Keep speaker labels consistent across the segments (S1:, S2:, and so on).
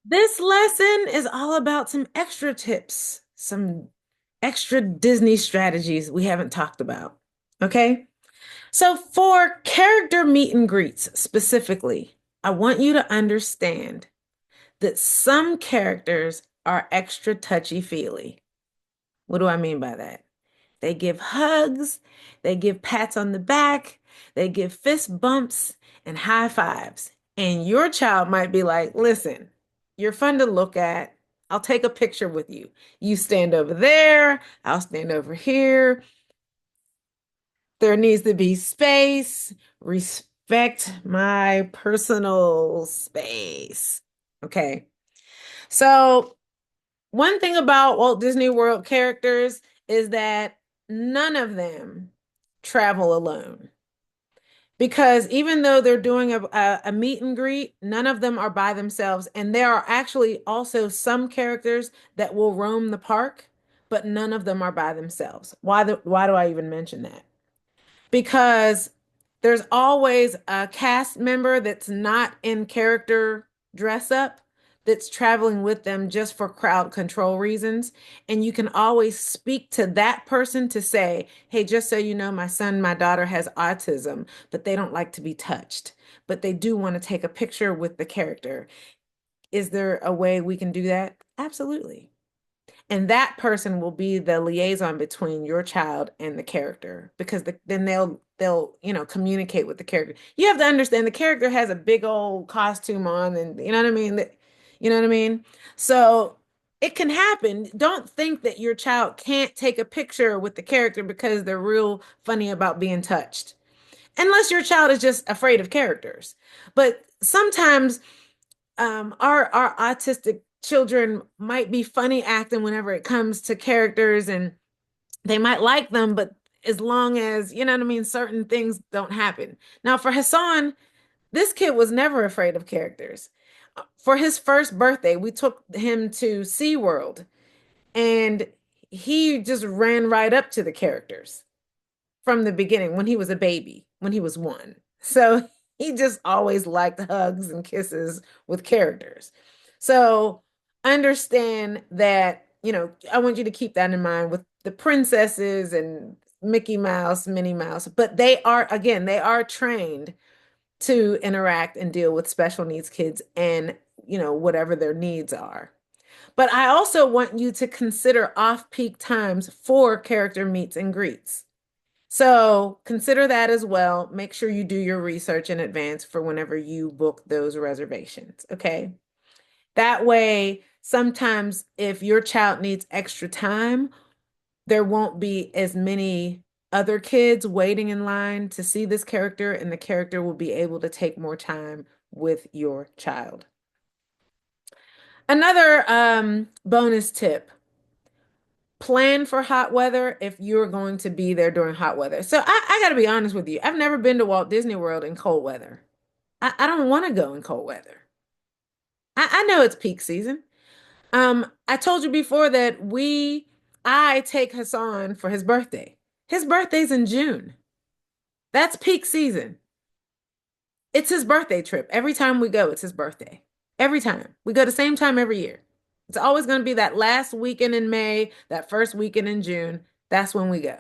S1: This lesson is all about some extra tips, some extra Disney strategies we haven't talked about. Okay? So, for character meet and greets specifically, I want you to understand that some characters are extra touchy-feely. What do I mean by that? They give hugs, they give pats on the back, they give fist bumps and high fives. And your child might be like, listen, you're fun to look at. I'll take a picture with you. You stand over there, I'll stand over here. There needs to be space. Respect my personal space. Okay. So, one thing about Walt Disney World characters is that none of them travel alone. Because even though they're doing a meet and greet, none of them are by themselves. And there are actually also some characters that will roam the park, but none of them are by themselves. Why do I even mention that? Because there's always a cast member that's not in character dress up that's traveling with them just for crowd control reasons. And you can always speak to that person to say, hey, just so you know, my son, my daughter has autism, but they don't like to be touched, but they do want to take a picture with the character. Is there a way we can do that? Absolutely. And that person will be the liaison between your child and the character because then they'll communicate with the character. You have to understand the character has a big old costume on and you know what I mean? You know what I mean? So it can happen. Don't think that your child can't take a picture with the character because they're real funny about being touched. Unless your child is just afraid of characters. But sometimes our autistic children might be funny acting whenever it comes to characters and they might like them, but as long as, you know what I mean, certain things don't happen. Now, for Hassan, this kid was never afraid of characters. For his first birthday, we took him to SeaWorld and he just ran right up to the characters from the beginning when he was a baby, when he was one. So he just always liked hugs and kisses with characters. So understand that, I want you to keep that in mind with the princesses and Mickey Mouse, Minnie Mouse, but again, they are trained to interact and deal with special needs kids and, whatever their needs are. But I also want you to consider off-peak times for character meets and greets. So consider that as well. Make sure you do your research in advance for whenever you book those reservations. Okay. That way, sometimes if your child needs extra time, there won't be as many other kids waiting in line to see this character, and the character will be able to take more time with your child. Another bonus tip, plan for hot weather if you're going to be there during hot weather. So I got to be honest with you. I've never been to Walt Disney World in cold weather. I don't want to go in cold weather. I know it's peak season. I told you before that I take Hassan for his birthday. His birthday's in June. That's peak season. It's his birthday trip. Every time we go, it's his birthday. Every time. We go the same time every year. It's always going to be that last weekend in May, that first weekend in June. That's when we go.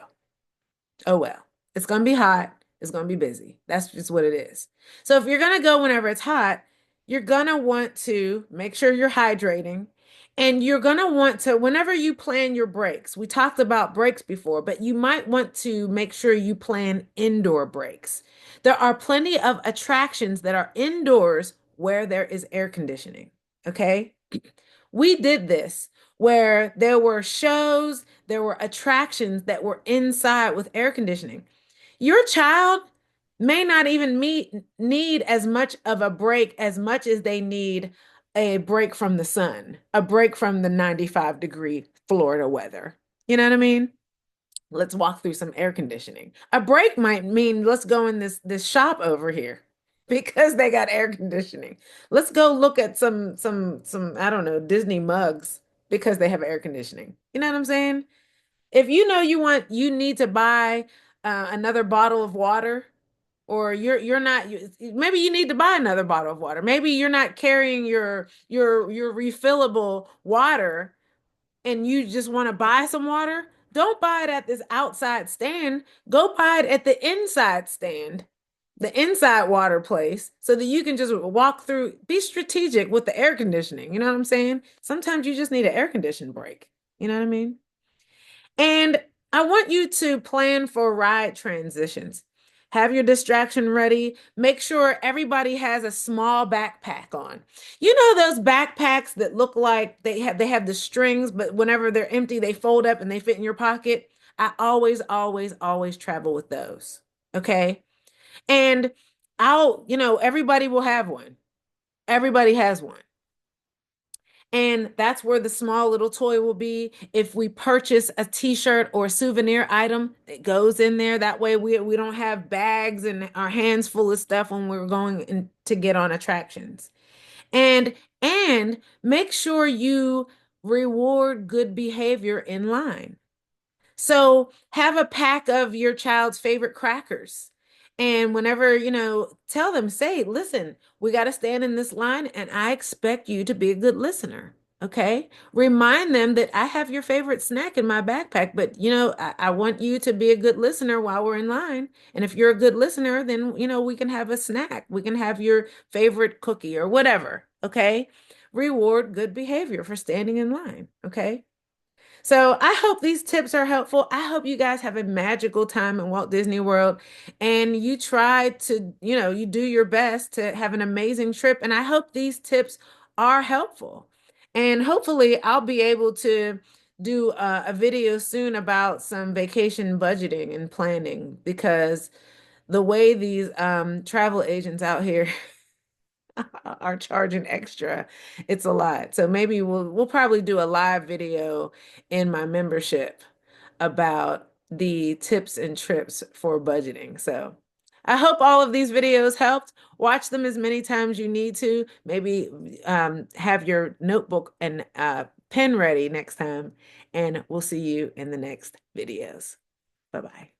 S1: Oh well, it's gonna be hot. It's gonna be busy. That's just what it is. So if you're gonna go whenever it's hot, you're gonna want to make sure you're hydrating. And you're gonna want to, whenever you plan your breaks, we talked about breaks before, but you might want to make sure you plan indoor breaks. There are plenty of attractions that are indoors where there is air conditioning. Okay. We did this where there were shows, there were attractions that were inside with air conditioning. Your child may not even need as much of a break as much as they need a break from the sun, a break from the 95-degree Florida weather. You know what I mean? Let's walk through some air conditioning. A break might mean let's go in this shop over here because they got air conditioning. Let's go look at some I don't know, Disney mugs because they have air conditioning. You know what I'm saying? If you know you need to buy another bottle of water, or you're not maybe you need to buy another bottle of water. Maybe you're not carrying your refillable water and you just want to buy some water. Don't buy it at this outside stand. Go buy it at the inside stand, the inside water place, so that you can just walk through. Be strategic with the air conditioning. You know what I'm saying? Sometimes you just need an air condition break. You know what I mean? And I want you to plan for ride transitions. Have your distraction ready. Make sure everybody has a small backpack on. You know those backpacks that look like they have the strings, but whenever they're empty, they fold up and they fit in your pocket. I always, always, always travel with those. Okay. And everybody will have one. Everybody has one. And that's where the small little toy will be. If we purchase a t-shirt or a souvenir item, it goes in there. That way we don't have bags and our hands full of stuff when we're going to get on attractions. And and make sure you reward good behavior in line. So have a pack of your child's favorite crackers. And whenever, tell them, say, listen, we got to stand in this line and I expect you to be a good listener. Okay. Remind them that I have your favorite snack in my backpack, but I want you to be a good listener while we're in line. And if you're a good listener, then, we can have a snack. We can have your favorite cookie or whatever. Okay. Reward good behavior for standing in line. Okay. So I hope these tips are helpful. I hope you guys have a magical time in Walt Disney World and you try to, you do your best to have an amazing trip. And I hope these tips are helpful. And hopefully I'll be able to do a video soon about some vacation budgeting and planning because the way these travel agents out here are charging extra. It's a lot. So maybe we'll probably do a live video in my membership about the tips and trips for budgeting. So I hope all of these videos helped. Watch them as many times you need to. Maybe have your notebook and pen ready next time. And we'll see you in the next videos. Bye-bye.